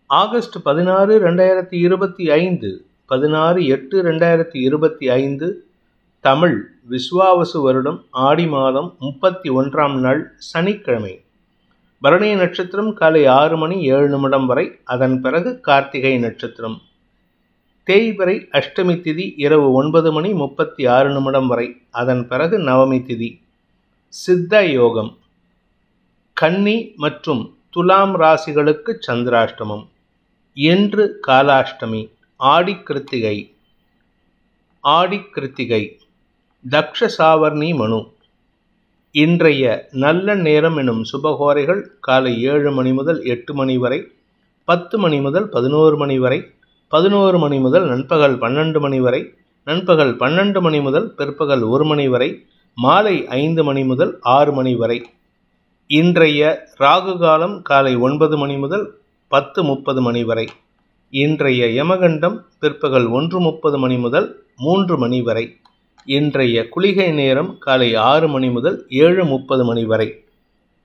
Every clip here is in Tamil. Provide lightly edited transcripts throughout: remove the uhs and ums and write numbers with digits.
ஆகஸ்ட் 16, 2025 16/8/2025 தமிழ் விசுவாவசு வருடம் ஆடி மாதம் 31ஆம் நாள் சனிக்கிழமை. பரணி நட்சத்திரம் காலை 6 மணி 7 நிமிடம் வரை, அதன் பிறகு கார்த்திகை நட்சத்திரம். தேய்பிறை அஷ்டமி திதி இரவு 9 மணி 36 நிமிடம் வரை, அதன் பிறகு நவமி திதி. சித்த யோகம். கன்னி மற்றும் துலாம் ராசிகளுக்கு சந்திராஷ்டமம். இன்று காலாஷ்டமி. ஆடி கிருத்திகை. தக்ஷ சாவர்ணி மனு. இன்றைய நல்ல நேரம் எனும் சுபகோரைகள் காலை 7 மணி முதல் 8 மணி வரை, 10 மணி முதல் 11 மணி வரை, 11 மணி முதல் நண்பகல் 12 மணி வரை, நண்பகல் 12 மணி முதல் பிற்பகல் 1 மணி வரை, மாலை 5 மணி முதல் 6 மணி வரை. இன்றைய ராகு காலம் காலை 9 மணி முதல் 10:30 மணி வரை. இன்றைய யமகண்டம் பிற்பகல் 1:30 மணி முதல் 3 மணி வரை. இன்றைய குளிகை நேரம் காலை 6 மணி முதல் 7:30 மணி வரை.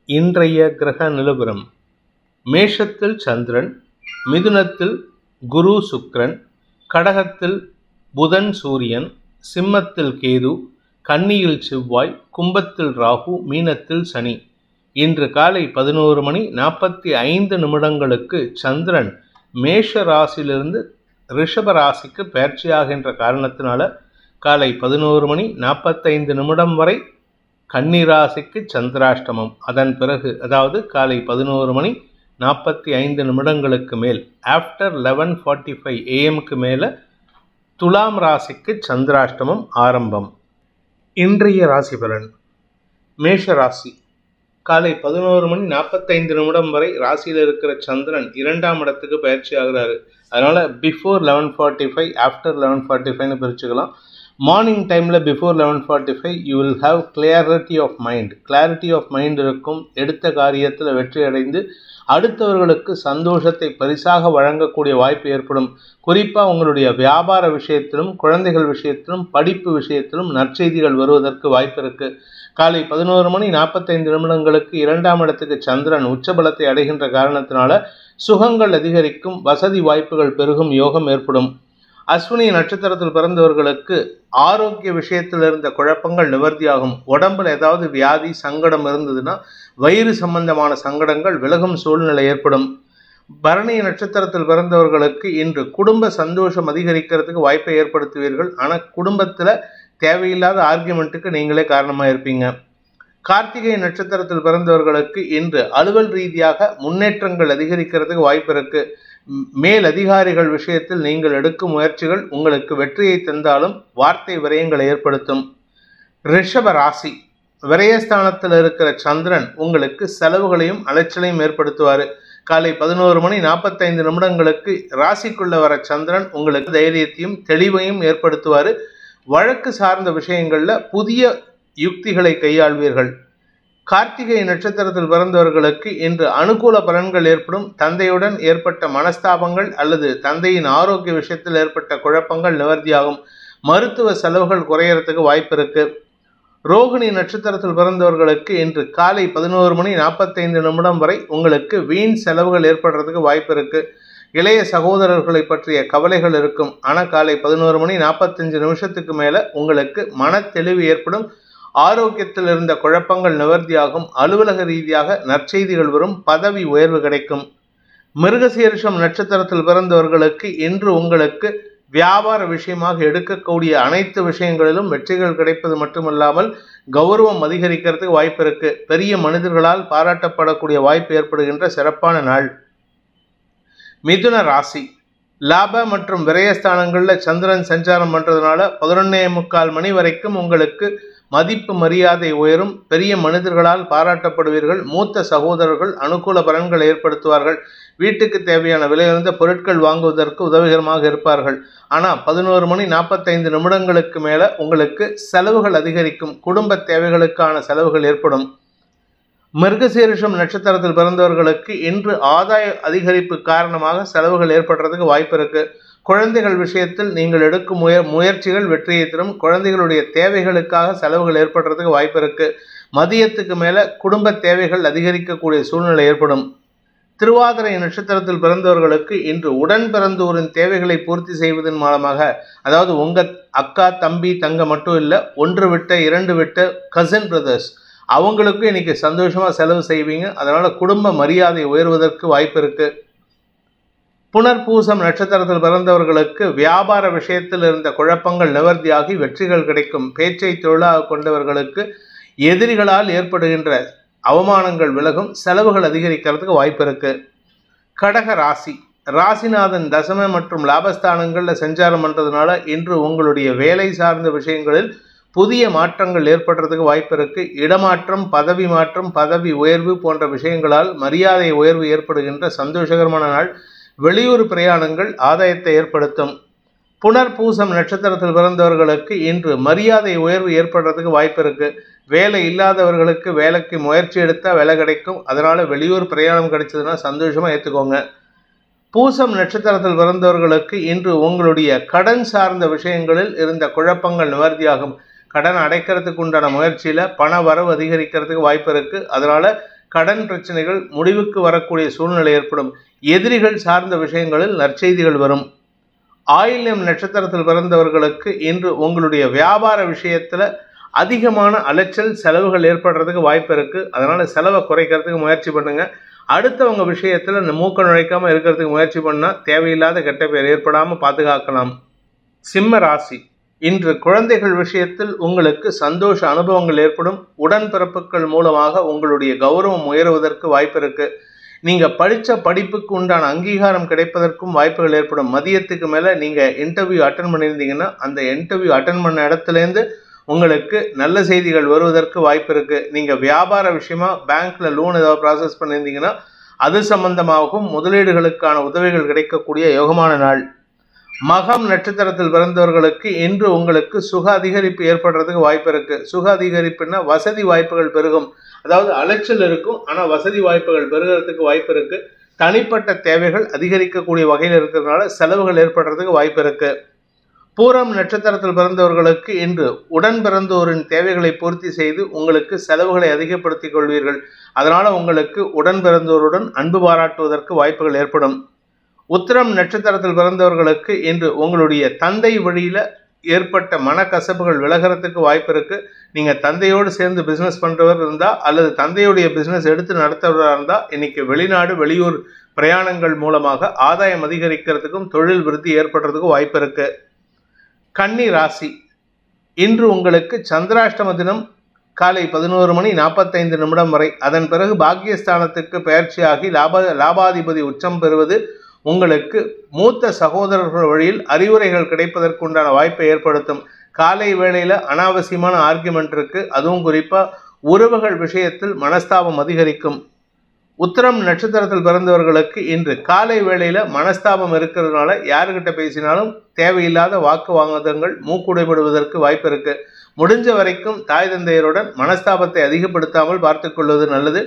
இன்றைய கிரக நிலவரம்: மேஷத்தில் சந்திரன், மிதுனத்தில் குரு சுக்கிரன், கடகத்தில் புதன் சூரியன், சிம்மத்தில் கேது, கன்னியில் செவ்வாய், கும்பத்தில் ராகு, மீனத்தில் சனி. இன்று காலை 11 மணி 45 நிமிடங்களுக்கு சந்திரன் மேஷ ராசியிலிருந்து ரிஷப ராசிக்கு பயிற்சியாகின்ற காரணத்தினால காலை 11 மணி 45 நிமிடம் வரை கன்னி ராசிக்கு சந்திராஷ்டமம். அதன் பிறகு, அதாவது காலை 11 மணி 45 நிமிடங்களுக்கு மேல், ஆஃப்டர் 11:45 AM மேல துலாம் ராசிக்கு சந்திராஷ்டமம் ஆரம்பம். இன்றைய ராசி பலன்: மேஷ ராசி. காலை 11 மணி 45 நிமிடம் வரை ராசியில் இருக்கிற சந்திரன் 2ஆம் இடத்துக்கு பயிற்சி ஆகிறாரு. அதனால பிஃபோர் 11:45, ஆஃப்டர் 11:45 பிரிச்சுக்கலாம். மார்னிங் டைமில் before 11:45 you will have clarity of mind இருக்கும். எடுத்த காரியத்தில் வெற்றி அடைந்து அடுத்தவர்களுக்கு சந்தோஷத்தை பரிசாக வழங்கக்கூடிய வாய்ப்பு ஏற்படும். குறிப்பாக உங்களுடைய வியாபார விஷயத்திலும், குழந்தைகள் விஷயத்திலும், படிப்பு விஷயத்திலும் நற்செய்திகள் வருவதற்கு வாய்ப்பு இருக்கு. காலை 11 மணி 45 நிமிடங்களுக்கு 2ஆம் இடத்துக்கு சந்திரன் உச்சபலத்தை அடைகின்ற காரணத்தினால சுகங்கள் அதிகரிக்கும், வசதி வாய்ப்புகள் பெருகும், யோகம் ஏற்படும். அஸ்வினி நட்சத்திரத்தில் பிறந்தவர்களுக்கு ஆரோக்கிய விஷயத்தில் இருந்த குழப்பங்கள் நிவர்த்தியாகும். உடம்புல ஏதாவது வியாதி சங்கடம் இருந்ததுன்னா வயிறு சம்பந்தமான சங்கடங்கள் விலகும் சூழ்நிலை ஏற்படும். பரணி நட்சத்திரத்தில் பிறந்தவர்களுக்கு இன்று குடும்ப சந்தோஷம் அதிகரிக்கிறதுக்கு வாய்ப்பை ஏற்படுத்துவீர்கள். ஆனால் குடும்பத்தில் தேவையில்லாத ஆர்கியூமெண்ட்டுக்கு நீங்களே காரணமாக இருப்பீங்க. கார்த்திகை நட்சத்திரத்தில் பிறந்தவர்களுக்கு இன்று அலுவல் ரீதியாக முன்னேற்றங்கள் அதிகரிக்கிறதுக்கு வாய்ப்பு இருக்கு. மேல் அதிகாரிகள் விஷயத்தில் நீங்கள் எடுக்கும் முயற்சிகள் உங்களுக்கு வெற்றியை தந்தாலும் வார்த்தை விரயங்களை ஏற்படுத்தும். ரிஷப ராசி. விரயஸ்தானத்தில் இருக்கிற சந்திரன் உங்களுக்கு செலவுகளையும் அலைச்சலையும் ஏற்படுத்துவார். காலை 11 மணி 45 நிமிடங்களுக்கு ராசிக்குள்ள வர சந்திரன் உங்களுக்கு தைரியத்தையும் தெளிவையும் ஏற்படுத்துவார். வழக்கு சார்ந்த விஷயங்களில் புதிய யுக்திகளை கையாள்வீர்கள். கார்த்திகை நட்சத்திரத்தில் பிறந்தவர்களுக்கு இன்று அனுகூல பலன்கள் ஏற்படும். தந்தையுடன் ஏற்பட்ட மனஸ்தாபங்கள் அல்லது தந்தையின் ஆரோக்கிய விஷயத்தில் ஏற்பட்ட குழப்பங்கள் நிவர்த்தியாகும். மருத்துவ செலவுகள் குறையறதுக்கு வாய்ப்பு இருக்கு. ரோகிணி நட்சத்திரத்தில் பிறந்தவர்களுக்கு இன்று காலை 11 மணி 45 நிமிடம் வரை உங்களுக்கு வீண் செலவுகள் ஏற்படுறதுக்கு வாய்ப்பு இருக்கு. இளைய சகோதரர்களை பற்றிய கவலைகள் இருக்கும். ஆனால் காலை 11 மணி 45 நிமிஷத்துக்கு மேலே உங்களுக்கு மன தெளிவு ஏற்படும். ஆரோக்கியத்தில் இருந்த குழப்பங்கள் நிவர்த்தியாகும். அலுவலக ரீதியாக நற்செய்திகள் வரும். பதவி உயர்வு கிடைக்கும். மிருகசீரிஷம் நட்சத்திரத்தில் பிறந்தவர்களுக்கு இன்று உங்களுக்கு வியாபார விஷயமாக எடுக்கக்கூடிய அனைத்து விஷயங்களிலும் வெற்றிகள் கிடைப்பது மட்டுமல்லாமல் கௌரவம் அதிகரிக்கிறதுக்கு வாய்ப்பு இருக்கு. பெரிய மனிதர்களால் பாராட்டப்படக்கூடிய வாய்ப்பு ஏற்படுகின்ற சிறப்பான நாள். மிதுன ராசி. லாப மற்றும் விரயஸ்தானங்களில் சந்திரன் சஞ்சாரம் பண்ணுறதுனால 11:45 மணி வரைக்கும் உங்களுக்கு மதிப்பு மரியாதை உயரும். பெரிய மனிதர்களால் பாராட்டப்படுவீர்கள். மூத்த சகோதரர்கள் அனுகூல பலன்களை ஏற்படுத்துவார்கள். வீட்டுக்கு தேவையான விலையுயர்ந்த பொருட்கள் வாங்குவதற்கு உதவிகரமாக இருப்பார்கள். ஆனால் 11 மணி 45 நிமிடங்களுக்கு மேலே உங்களுக்கு செலவுகள் அதிகரிக்கும். குடும்ப தேவைகளுக்கான செலவுகள் ஏற்படும். மிருகசீரிஷம் நட்சத்திரத்தில் பிறந்தவர்களுக்கு இன்று ஆதாய அதிகரிப்பு காரணமாக செலவுகள் ஏற்படுறதுக்கு வாய்ப்பு இருக்கு. குழந்தைகள் விஷயத்தில் நீங்கள் எடுக்கும் முயற்சிகள் வெற்றியை தரும். குழந்தைகளுடைய தேவைகளுக்காக செலவுகள் ஏற்படுறதுக்கு வாய்ப்பு இருக்கு. மதியத்துக்கு மேலே குடும்ப தேவைகள் அதிகரிக்கக்கூடிய சூழ்நிலை ஏற்படும். திருவாதிரை நட்சத்திரத்தில் பிறந்தவர்களுக்கு இன்று உடன் பிறந்தோரின் தேவைகளை பூர்த்தி செய்வதன் மூலமாக, அதாவது உங்க அக்கா தம்பி தங்க மட்டும் இல்லை, 1 விட்ட 2 விட்ட கசின் பிரதர்ஸ் அவங்களுக்கும் இன்னைக்கு சந்தோஷமா செலவு செய்வீங்க. அதனால குடும்ப மரியாதை உயர்வதற்கு வாய்ப்பு இருக்கு. புனர்பூசம் நட்சத்திரத்தில் பிறந்தவர்களுக்கு வியாபார விஷயத்தில் இருந்த குழப்பங்கள் நிவர்த்தியாகி வெற்றிகள் கிடைக்கும். பேச்சை தொழிலாக கொண்டவர்களுக்கு எதிரிகளால் ஏற்படுகின்ற அவமானங்கள் விலகும். செலவுகள் அதிகரிக்கிறதுக்கு வாய்ப்பு இருக்கு. கடக ராசி, ராசிநாதன் தசம மற்றும் லாபஸ்தானங்களில் சஞ்சாரம் பண்ணுறதுனால இன்று உங்களுடைய வேலை சார்ந்த விஷயங்களில் புதிய மாற்றங்கள் ஏற்படுறதுக்கு வாய்ப்பு இருக்கு. இடமாற்றம், பதவி மாற்றம், பதவி உயர்வு போன்ற விஷயங்களால் மரியாதை உயர்வு ஏற்படுகின்ற சந்தோஷகரமான நாள். வெளியூர் பிரயாணங்கள் ஆதாயத்தை ஏற்படுத்தும். புனர்பூசம் நட்சத்திரத்தில் பிறந்தவர்களுக்கு இன்று மரியாதை உயர்வு ஏற்படுறதுக்கு வாய்ப்பு இருக்கு. வேலை இல்லாதவர்களுக்கு வேலைக்கு முயற்சி எடுத்தால் வேலை கிடைக்கும். அதனால வெளியூர் பிரயாணம் கிடைச்சதுன்னா சந்தோஷமா ஏற்றுக்கோங்க. பூசம் நட்சத்திரத்தில் பிறந்தவர்களுக்கு இன்று உங்களுடைய கடன் சார்ந்த விஷயங்களில் இருந்த குழப்பங்கள் நிவர்த்தியாகும். கடன் அடைக்கிறதுக்கு உண்டான முயற்சியில பண வரவு அதிகரிக்கிறதுக்கு வாய்ப்பு இருக்கு. அதனால கடன் பிரச்சனைகள் முடிவுக்கு வரக்கூடிய சூழ்நிலை ஏற்படும். எதிரிகள் சார்ந்த விஷயங்களில் நற்செய்திகள் வரும். ஆயில்யம் நட்சத்திரத்தில் பிறந்தவர்களுக்கு இன்று உங்களுடைய வியாபார விஷயத்துல அதிகமான அலைச்சல் செலவுகள் ஏற்படுறதுக்கு வாய்ப்பு இருக்கு. அதனால செலவை குறைக்கிறதுக்கு முயற்சி பண்ணுங்க. அடுத்தவங்க விஷயத்துல மூக்க நுழைக்காம இருக்கிறதுக்கு முயற்சி பண்ணா தேவையில்லாத கெட்ட பெயர் ஏற்படாம பாதுகாக்கலாம். சிம்ம ராசி, இன்று குழந்தைகள் விஷயத்தில் உங்களுக்கு சந்தோஷ அனுபவங்கள் ஏற்படும். உடன்பிறப்புகள் மூலமாக உங்களுடைய கௌரவம் உயருவதற்கு வாய்ப்பு இருக்கு. நீங்க படித்த படிப்புக்கு உண்டான அங்கீகாரம் கிடைப்பதற்கும் வாய்ப்புகள் ஏற்படும். மதியத்துக்கு மேலே நீங்க இன்டர்வியூ அட்டன் பண்ணியிருந்தீங்கன்னா அந்த இன்டர்வியூ அட்டன் பண்ண இடத்துலேருந்து உங்களுக்கு நல்ல செய்திகள் வருவதற்கு வாய்ப்பு இருக்கு. நீங்க வியாபார விஷயமா பேங்க்ல லோன் ஏதாவது ப்ராசஸ் பண்ணியிருந்தீங்கன்னா அது சம்பந்தமாகவும் முதலீடுகளுக்கான உதவிகள் கிடைக்கக்கூடிய யோகமான நாள். மகம் நட்சத்திரத்தில் பிறந்தவர்களுக்கு இன்று உங்களுக்கு சுக அதிகரிப்பு ஏற்படுறதுக்கு வாய்ப்பு இருக்கு. சுக அதிகரிப்புன்னா வசதி வாய்ப்புகள் பெருகும். அதாவது அலைச்சல் இருக்கும், ஆனால் வசதி வாய்ப்புகள் பெருகிறதுக்கு வாய்ப்பு இருக்கு. தனிப்பட்ட தேவைகள் அதிகரிக்கக்கூடிய வகையில் இருக்கிறதுனால செலவுகள் ஏற்படுறதுக்கு வாய்ப்பு இருக்கு. பூரம் நட்சத்திரத்தில் பிறந்தவர்களுக்கு இன்று உடன் பிறந்தோரின் தேவைகளை பூர்த்தி செய்து உங்களுக்கு செலவுகளை அதிகப்படுத்திக் கொள்வீர்கள். அதனால உங்களுக்கு உடன் பிறந்தோருடன் அன்பு பாராட்டுவதற்கு வாய்ப்புகள் ஏற்படும். உத்திரம் நட்சத்திரத்தில் பிறந்தவர்களுக்கு இன்று உங்களுடைய தந்தை வழியில ஏற்பட்ட மனக்கசப்புகள் விலகிறதுக்கு வாய்ப்பு இருக்கு. நீங்க தந்தையோடு சேர்ந்து பிசினஸ் பண்றவர் இருந்தா அல்லது தந்தையுடைய பிசினஸ் எடுத்து நடத்துறவராக இருந்தா இன்னைக்கு வெளிநாடு வெளியூர் பிரயாணங்கள் மூலமாக ஆதாயம் அதிகரிக்கிறதுக்கும் தொழில் விருத்தி ஏற்படுறதுக்கும் வாய்ப்பு இருக்கு. கன்னி ராசி, இன்று உங்களுக்கு சந்திராஷ்டம தினம் காலை 11:45 வரை. அதன் பிறகு பாக்கியஸ்தானத்துக்கு பயிற்சியாகி லாபாதிபதி உச்சம் பெறுவது உங்களுக்கு மூத்த சகோதரர்கள் வழியில் அறிவுரைகள் கிடைப்பதற்குண்டான வாய்ப்பை ஏற்படுத்தும். காலை வேளையில் அனாவசியமான ஆர்குமெண்ட் இருக்கு. அதுவும் குறிப்பாக உறவுகள் விஷயத்தில் மனஸ்தாபம் அதிகரிக்கும். உத்திரம் நட்சத்திரத்தில் பிறந்தவர்களுக்கு இன்று காலை வேளையில் மனஸ்தாபம் இருக்கிறதுனால யாருக்கிட்ட பேசினாலும் தேவையில்லாத வாக்குவாதங்கள் மூக்குடைபடுவதற்கு வாய்ப்பு இருக்கு. முடிஞ்ச வரைக்கும் தாய் தந்தையருடன் மனஸ்தாபத்தை அதிகப்படுத்தாமல் பார்த்து கொள்வது நல்லது.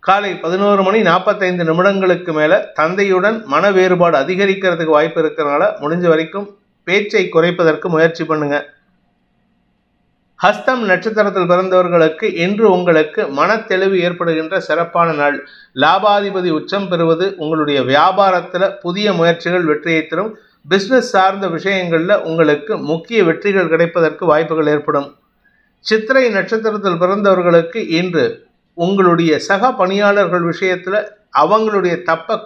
காலை 11:45 மேல தந்தையுடன் மன வேறுபாடு அதிகரிக்கிறதுக்கு வாய்ப்பு இருக்கிறதுனால முடிஞ்ச வரைக்கும் பேச்சை குறைப்பதற்கு முயற்சி பண்ணுங்க. ஹஸ்தம் நட்சத்திரத்தில் பிறந்தவர்களுக்கு இன்று உங்களுக்கு மனத்தெளிவு ஏற்படுகின்ற சிறப்பான நாள். லாபாதிபதி உச்சம் பெறுவது உங்களுடைய வியாபாரத்தில் புதிய முயற்சிகள் வெற்றியை தரும். பிஸ்னஸ் சார்ந்த விஷயங்களில் உங்களுக்கு முக்கிய வெற்றிகள் கிடைப்பதற்கு வாய்ப்புகள் ஏற்படும். சித்திரை நட்சத்திரத்தில் பிறந்தவர்களுக்கு இன்று உங்களுடைய சக பணியாளர்கள் விஷயத்தில் அவங்களுடைய தப்ப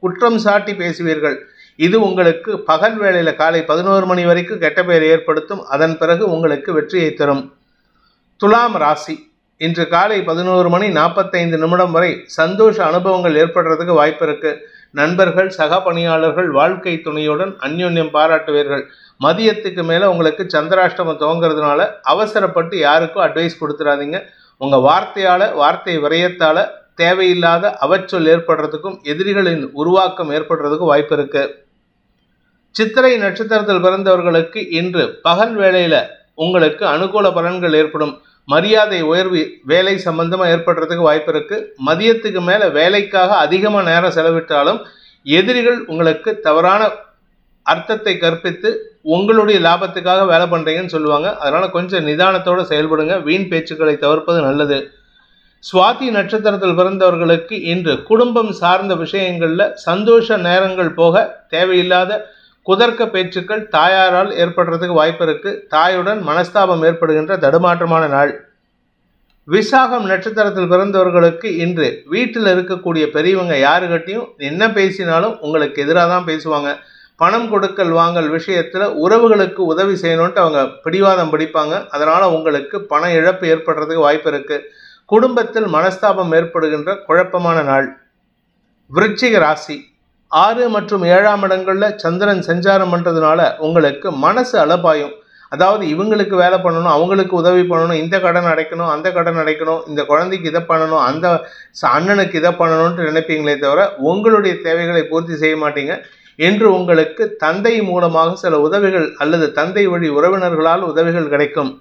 குற்றம் சாட்டி பேசுவீர்கள். இது உங்களுக்கு பகல் வேளையில் காலை 11 மணி வரைக்கும் கெட்ட பெயர் ஏற்படுத்தும். அதன் பிறகு உங்களுக்கு வெற்றியை தரும். துலாம் ராசி, இன்று காலை 11:45 வரை சந்தோஷ அனுபவங்கள் ஏற்படுறதுக்கு வாய்ப்பு இருக்கு. நண்பர்கள், சக பணியாளர்கள், வாழ்க்கை துணையுடன் அந்யோன்யம் பாராட்டுவீர்கள். மதியத்துக்கு மேலே உங்களுக்கு சந்திராஷ்டமம் துவங்கிறதுனால அவசரப்பட்டு யாருக்கும் அட்வைஸ் கொடுத்துடாதீங்க. உங்கள் வார்த்தை விரயத்தால் தேவையில்லாத அவச்சொல் ஏற்படுறதுக்கும் எதிரிகளின் உருவாக்கம் ஏற்படுறதுக்கும் வாய்ப்பு இருக்கு. சித்திரை நட்சத்திரத்தில் பிறந்தவர்களுக்கு இன்று பகல் வேளையில உங்களுக்கு அனுகூல பலன்கள் ஏற்படும். மரியாதை உயர்வு வேலை சம்பந்தமாக ஏற்படுறதுக்கு வாய்ப்பு இருக்கு. மதியத்துக்கு மேலே வேலைக்காக அதிகமாக நேரம் செலவிட்டாலும் எதிரிகள் உங்களுக்கு தவறான அர்த்தத்தை கற்பித்து உங்களுடைய லாபத்துக்காக வேலை பண்ணுறீங்கன்னு சொல்லுவாங்க. அதனால் கொஞ்சம் நிதானத்தோடு செயல்படுங்க. வீண் பேச்சுக்களை தவிர்ப்பது நல்லது. சுவாதி நட்சத்திரத்தில் பிறந்தவர்களுக்கு இன்று குடும்பம் சார்ந்த விஷயங்கள்ல சந்தோஷ நேரங்கள் போக தேவையில்லாத குதர்க்க பேச்சுக்கள் தாயாரால் ஏற்படுறதுக்கு வாய்ப்பு இருக்கு. தாயுடன் மனஸ்தாபம் ஏற்படுகின்ற தடுமாற்றமான நாள். விசாகம் நட்சத்திரத்தில் பிறந்தவர்களுக்கு இன்று வீட்டில் இருக்கக்கூடிய பெரியவங்க யாருக்கிட்டையும் என்ன பேசினாலும் உங்களுக்கு எதிராக தான் பேசுவாங்க. பணம் கொடுக்கல் வாங்கல் விஷயத்துல உறவுகளுக்கு உதவி செய்யணும்ட்டு அவங்க பிடிவாதம் பிடிப்பாங்க. அதனால உங்களுக்கு பண இழப்பு ஏற்படுறதுக்கு வாய்ப்பு இருக்கு. குடும்பத்தில் மனஸ்தாபம் ஏற்படுகின்ற குழப்பமான நாள். விருச்சிக ராசி 6 மற்றும் 7ஆம் இடங்கள்ல சந்திரன் சஞ்சாரம் பண்றதுனால உங்களுக்கு மனசு அலபாயும். அதாவது இவங்களுக்கு வேலை பண்ணணும், அவங்களுக்கு உதவி பண்ணணும், இந்த கடன் அடைக்கணும், அந்த கடன் அடைக்கணும், இந்த குழந்தைக்கு இதை பண்ணணும், அந்த அண்ணனுக்கு இதை பண்ணணும்னு நினைப்பீங்களே தவிர உங்களுடைய தேவைகளை பூர்த்தி செய்ய மாட்டீங்க. என்று உங்களுக்கு தந்தை மூலமாக சில உதவிகள் அல்லது தந்தை வழி உறவினர்களால் உதவிகள் கிடைக்கும்.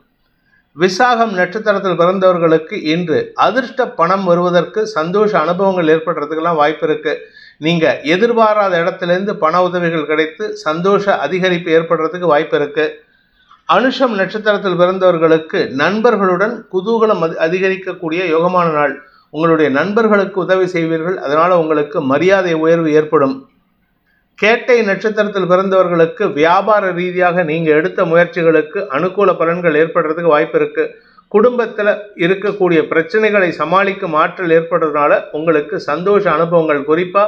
விசாகம் நட்சத்திரத்தில் பிறந்தவர்களுக்கு இன்று அதிர்ஷ்ட பணம் வருவதற்கு சந்தோஷ அனுபவங்கள் ஏற்படுறதுக்கெல்லாம் வாய்ப்பு இருக்கு. நீங்க எதிர்பாராத இடத்திலிருந்து பண உதவிகள் கிடைத்து சந்தோஷ அதிகரிப்பு ஏற்படுறதுக்கு வாய்ப்பு இருக்கு. அனுஷம் நட்சத்திரத்தில் பிறந்தவர்களுக்கு நண்பர்களுடன் குதூகலம் அதிகரிக்கக்கூடிய யோகமான நாள். உங்களுடைய நண்பர்களுக்கு உதவி செய்வீர்கள், அதனால உங்களுக்கு மரியாதை உயர்வு ஏற்படும். கேட்டை நட்சத்திரத்தில் பிறந்தவர்களுக்கு வியாபார ரீதியாக நீங்க எடுத்த முயற்சிகளுக்கு அனுகூல பலன்கள் ஏற்படுறதுக்கு வாய்ப்பு இருக்கு. குடும்பத்தில் இருக்கக்கூடிய பிரச்சனைகளை சமாளிக்கும் ஆற்றல் ஏற்படுறதுனால உங்களுக்கு சந்தோஷ அனுபவங்கள், குறிப்பா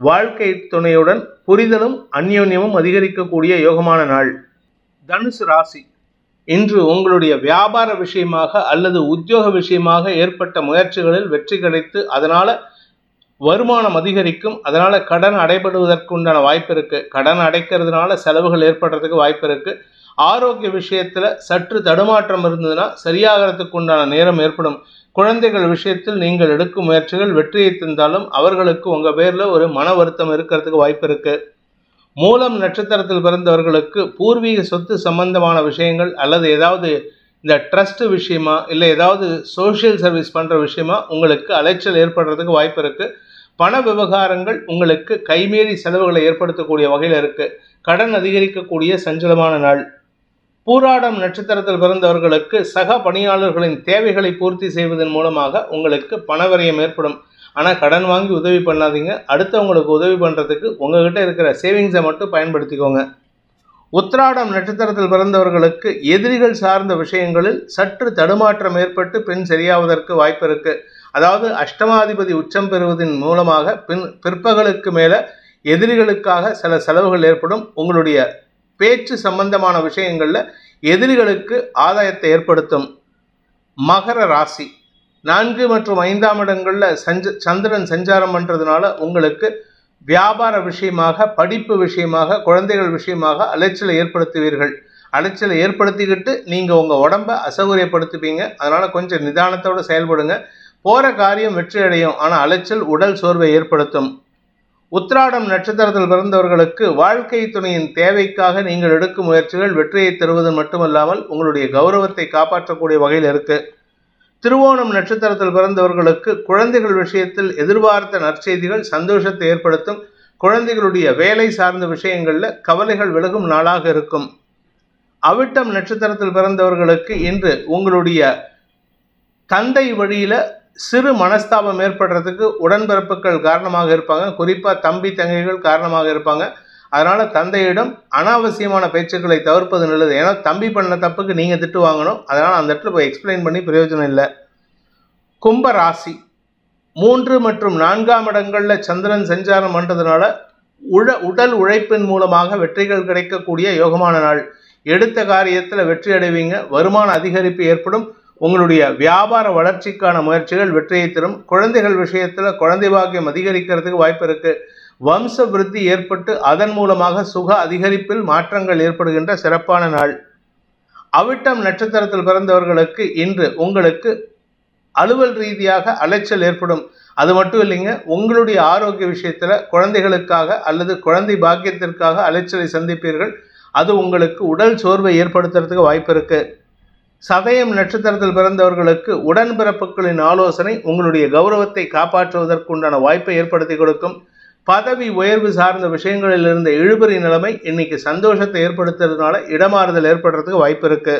வாழ்க்கை துணையுடன் புரிதலும் அந்யோன்யமும் அதிகரிக்கக்கூடிய யோகமான நாள். தனுசு ராசி இன்று உங்களுடைய வியாபார விஷயமாக அல்லது உத்தியோக விஷயமாக ஏற்பட்ட முயற்சிகளில் வெற்றி கிடைத்து அதனால வருமானம் அதிகரிக்கும். அதனால கடன் அடைபடுவதற்கு உண்டான வாய்ப்பு இருக்கு. கடன் அடைக்கிறதுனால செலவுகள் ஏற்படுறதுக்கு வாய்ப்பு இருக்கு. ஆரோக்கிய விஷயத்துல சற்று தடுமாற்றம் இருந்ததுன்னா சரியாகிறதுக்கு உண்டான நேரம் ஏற்படும். குழந்தைகள் விஷயத்தில் நீங்கள் எடுக்கும் முயற்சிகள் வெற்றியை தந்தாலும் அவர்களுக்கு உங்க பேர்ல ஒரு மன வருத்தம் இருக்கிறதுக்கு வாய்ப்பு இருக்கு. மூலம் நட்சத்திரத்தில் பிறந்தவர்களுக்கு பூர்வீக சொத்து சம்பந்தமான விஷயங்கள் அல்லது ஏதாவது இந்த ட்ரஸ்ட் விஷயமா இல்லை ஏதாவது சோஷியல் சர்வீஸ் பண்ற விஷயமா உங்களுக்கு அலைச்சல் ஏற்படுறதுக்கு வாய்ப்பு இருக்கு. பண விவகாரங்கள் உங்களுக்கு கைமீறி செலவுகளை ஏற்படுத்தக்கூடிய வகையில் இருக்கு. கடன் அதிகரிக்கக்கூடிய சஞ்சலமான நாள். பூராடம் நட்சத்திரத்தில் பிறந்தவர்களுக்கு சக பணியாளர்களின் தேவைகளை பூர்த்தி செய்வதன் மூலமாக உங்களுக்கு பணவரியம் ஏற்படும். ஆனால் கடன் வாங்கி உதவி பண்ணாதீங்க. அடுத்தவங்களுக்கு உதவி பண்ணுறதுக்கு உங்ககிட்ட இருக்கிற சேவிங்ஸை மட்டும் பயன்படுத்திக்கோங்க. உத்திராடம் நட்சத்திரத்தில் பிறந்தவர்களுக்கு எதிரிகள் சார்ந்த விஷயங்களில் சற்று தடுமாற்றம் ஏற்பட்டு பின் சரியாவதற்கு வாய்ப்பு இருக்கு. அதாவது அஷ்டமாதிபதி உச்சம் பெறுவதன் மூலமாக பிற்பகலுக்கு மேல எதிரிகளுக்காக சில செலவுகள் ஏற்படும். உங்களுடைய பேச்சு சம்பந்தமான விஷயங்கள்ல எதிரிகளுக்கு ஆதாயத்தை ஏற்படுத்தும். மகர ராசி 4 மற்றும் 5ஆம் இடங்கள்ல சந்திரன் சஞ்சாரம் பண்றதுனால உங்களுக்கு வியாபார விஷயமாக, படிப்பு விஷயமாக, குழந்தைகள் விஷயமாக அலைச்சலை ஏற்படுத்துவீர்கள். அலைச்சலை ஏற்படுத்திக்கிட்டு நீங்க உங்க உடம்ப அசௌகரியப்படுத்திப்பீங்க. அதனால கொஞ்சம் நிதானத்தோடு செயல்படுங்க. போற காரியம் வெற்றி அடையும், ஆனால் அலைச்சல் உடல் சோர்வை ஏற்படுத்தும். உத்திராடம் நட்சத்திரத்தில் பிறந்தவர்களுக்கு வாழ்க்கை துணையின் தேவைக்காக நீங்கள் எடுக்கும் முயற்சிகள் வெற்றியை தருவது மட்டுமல்லாமல் உங்களுடைய கௌரவத்தை காப்பாற்றக்கூடிய வகையில் இருக்கு. திருவோணம் நட்சத்திரத்தில் பிறந்தவர்களுக்கு குழந்தைகள் விஷயத்தில் எதிர்பார்த்த நற்செய்திகள் சந்தோஷத்தை ஏற்படுத்தும். குழந்தைகளுடைய வேலை சார்ந்த விஷயங்கள்ல கவலைகள் விலகும் நாளாக இருக்கும். அவிட்டம் நட்சத்திரத்தில் பிறந்தவர்களுக்கு இன்று உங்களுடைய தந்தை வழியில சிறு மனஸ்தாபம் ஏற்படுறதுக்கு உடன்பிறப்புகள் காரணமாக இருப்பாங்க. குறிப்பா தம்பி தங்கைகள் காரணமாக இருப்பாங்க. அதனால தந்தையிடம் அனாவசியமான பேச்சுக்களை தவிர்ப்பது நல்லது. ஏன்னா தம்பி பண்ண தப்புக்கு நீங்க திட்டு வாங்கணும். அதனால அந்த இடத்துல போய் எக்ஸ்பிளைன் பண்ணி பிரயோஜனம் இல்லை. கும்ப ராசி 3 மற்றும் 4ஆம் இடங்கள்ல சந்திரன் சஞ்சாரம் பண்றதுனால உடல் உழைப்பின் மூலமாக வெற்றிகள் கிடைக்கக்கூடிய யோகமான நாள். எடுத்த காரியத்தில் வெற்றி அடைவீங்க. வருமான அதிகரிப்பு ஏற்படும். உங்களுடைய வியாபார வளர்ச்சிக்கான முயற்சிகள் வெற்றியை தரும். குழந்தைகள் விஷயத்துல குழந்தை பாக்கியம் அதிகரிக்கிறதுக்கு வாய்ப்பு இருக்கு. வம்ச விருத்தி ஏற்பட்டு அதன் மூலமாக சுக அதிகரிப்பில் மாற்றங்கள் ஏற்படுகின்ற சிறப்பான நாள். அவிட்டம் நட்சத்திரத்தில் பிறந்தவர்களுக்கு இன்று உங்களுக்கு அலுவல் ரீதியாக அலைச்சல் ஏற்படும். அது மட்டும் இல்லைங்க, உங்களுடைய ஆரோக்கிய விஷயத்துல குழந்தைகளுக்காக அல்லது குழந்தை பாக்கியத்திற்காக அலைச்சலை சந்திப்பீர்கள். அது உங்களுக்கு உடல் சோர்வை ஏற்படுத்துறதுக்கு வாய்ப்பு இருக்கு. சதயம் நட்சத்திரத்தில் பிறந்தவர்களுக்கு உடன்பிறப்புகளின் ஆலோசனை உங்களுடைய கௌரவத்தை காப்பாற்றுவதற்குண்டான வாய்ப்பை ஏற்படுத்தி கொடுக்கும். பதவி உயர்வு சார்ந்த விஷயங்களில் இருந்த இழுபறி நிலைமை இன்னைக்கு சந்தோஷத்தை ஏற்படுத்துறதுனால இடமாறுதல் ஏற்படுறதுக்கு வாய்ப்பு இருக்கு.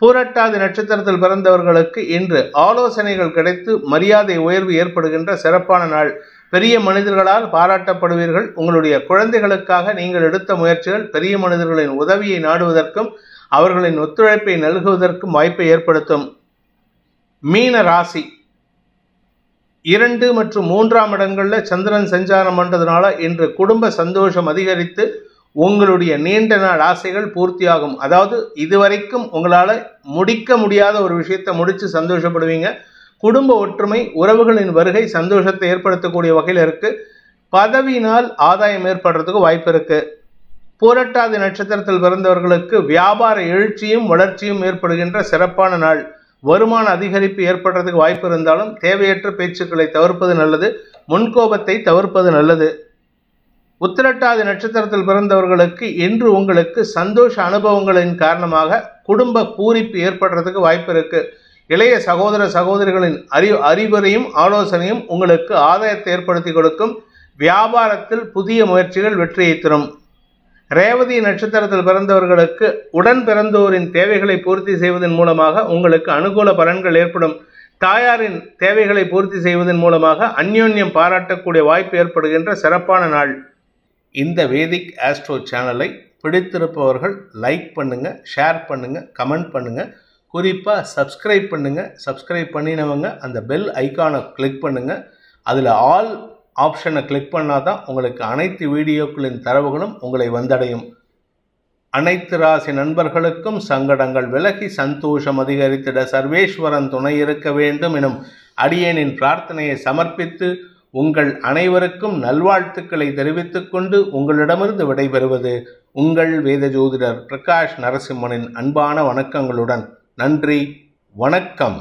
பூரட்டாதி நட்சத்திரத்தில் பிறந்தவர்களுக்கு இன்று ஆலோசனைகள் கிடைத்து மரியாதை உயர்வு ஏற்படுகின்ற சிறப்பான நாள். பெரிய மனிதர்களால் பாராட்டப்படுவீர்கள். உங்களுடைய குழந்தைகளுக்காக நீங்கள் எடுத்த முயற்சிகள் பெரிய மனிதர்களின் உதவியை நாடுவதற்கும் அவர்களின் ஒத்துழைப்பை நல்குவதற்கும் வாய்ப்பை ஏற்படுத்தும். மீன ராசி 2 மற்றும் 3ஆம் இடங்களில் சந்திரன் சஞ்சாரம் பண்றதுனால இன்று குடும்ப சந்தோஷம் அதிகரித்து உங்களுடைய நீண்ட நாள் ஆசைகள் பூர்த்தியாகும். அதாவது இதுவரைக்கும் உங்களால் முடிக்க முடியாத ஒரு விஷயத்தை முடித்து சந்தோஷப்படுவீங்க. குடும்ப ஒற்றுமை, உறவுகளின் வருகை சந்தோஷத்தை ஏற்படுத்தக்கூடிய வகையில் இருக்கு. பதவியினால் ஆதாயம் ஏற்படுறதுக்கு வாய்ப்பு இருக்கு. பூரட்டாதி நட்சத்திரத்தில் பிறந்தவர்களுக்கு வியாபார எழுச்சியும் வளர்ச்சியும் ஏற்படுகின்ற சிறப்பான நாள். வருமான அதிகரிப்பு ஏற்படுறதுக்கு வாய்ப்பு இருந்தாலும் தேவையற்ற பேச்சுக்களை தவிர்ப்பது நல்லது. முன்கோபத்தை தவிர்ப்பது நல்லது. உத்திரட்டாதி நட்சத்திரத்தில் பிறந்தவர்களுக்கு இன்று உங்களுக்கு சந்தோஷ அனுபவங்களின் காரணமாக குடும்ப பூரிப்பு ஏற்படுறதுக்கு வாய்ப்பு இருக்கு. இளைய சகோதர சகோதரிகளின் அறிவுரையும் ஆலோசனையும் உங்களுக்கு ஆதாயத்தை ஏற்படுத்தி கொடுக்கும். வியாபாரத்தில் புதிய முயற்சிகள் வெற்றியை தரும். ரேவதி நட்சத்திரத்தில் பிறந்தவர்களுக்கு உடன் பிறந்தோரின் தேவைகளை பூர்த்தி செய்வதன் மூலமாக உங்களுக்கு அனுகூல பலன்கள் ஏற்படும். தாயாரின் தேவைகளை பூர்த்தி செய்வதன் மூலமாக அந்யோன்யம் பாராட்டக்கூடிய வாய்ப்பு ஏற்படுகின்ற சிறப்பான நாள். இந்த வேதிக் ஆஸ்ட்ரோ சேனலை பிடித்திருப்பவர்கள் லைக் பண்ணுங்க, ஷேர் பண்ணுங்க, கமெண்ட் பண்ணுங்க. குறிப்பாக சப்ஸ்கிரைப் பண்ணுங்க. சப்ஸ்கிரைப் பண்ணினவங்க அந்த பெல் ஐக்கானை கிளிக் பண்ணுங்க. அதில் ஆல் ஆப்ஷனை கிளிக் பண்ணால் தான் உங்களுக்கு அனைத்து வீடியோக்களின் தரவுகளும் உங்களை வந்தடையும். அனைத்து ராசி நண்பர்களுக்கும் சங்கடங்கள் விலகி சந்தோஷம் அதிகரித்திட சர்வேஸ்வரன் துணை இருக்க வேண்டும் எனும் அடியேனின் பிரார்த்தனையை சமர்ப்பித்து உங்கள் அனைவருக்கும் நல்வாழ்த்துக்களை தெரிவித்துக் கொண்டு உங்களிடமிருந்து விடைபெறுவது உங்கள் வேத ஜோதிடர் பிரகாஷ் நரசிம்மனின் அன்பான வணக்கங்களுடன். நன்றி, வணக்கம்.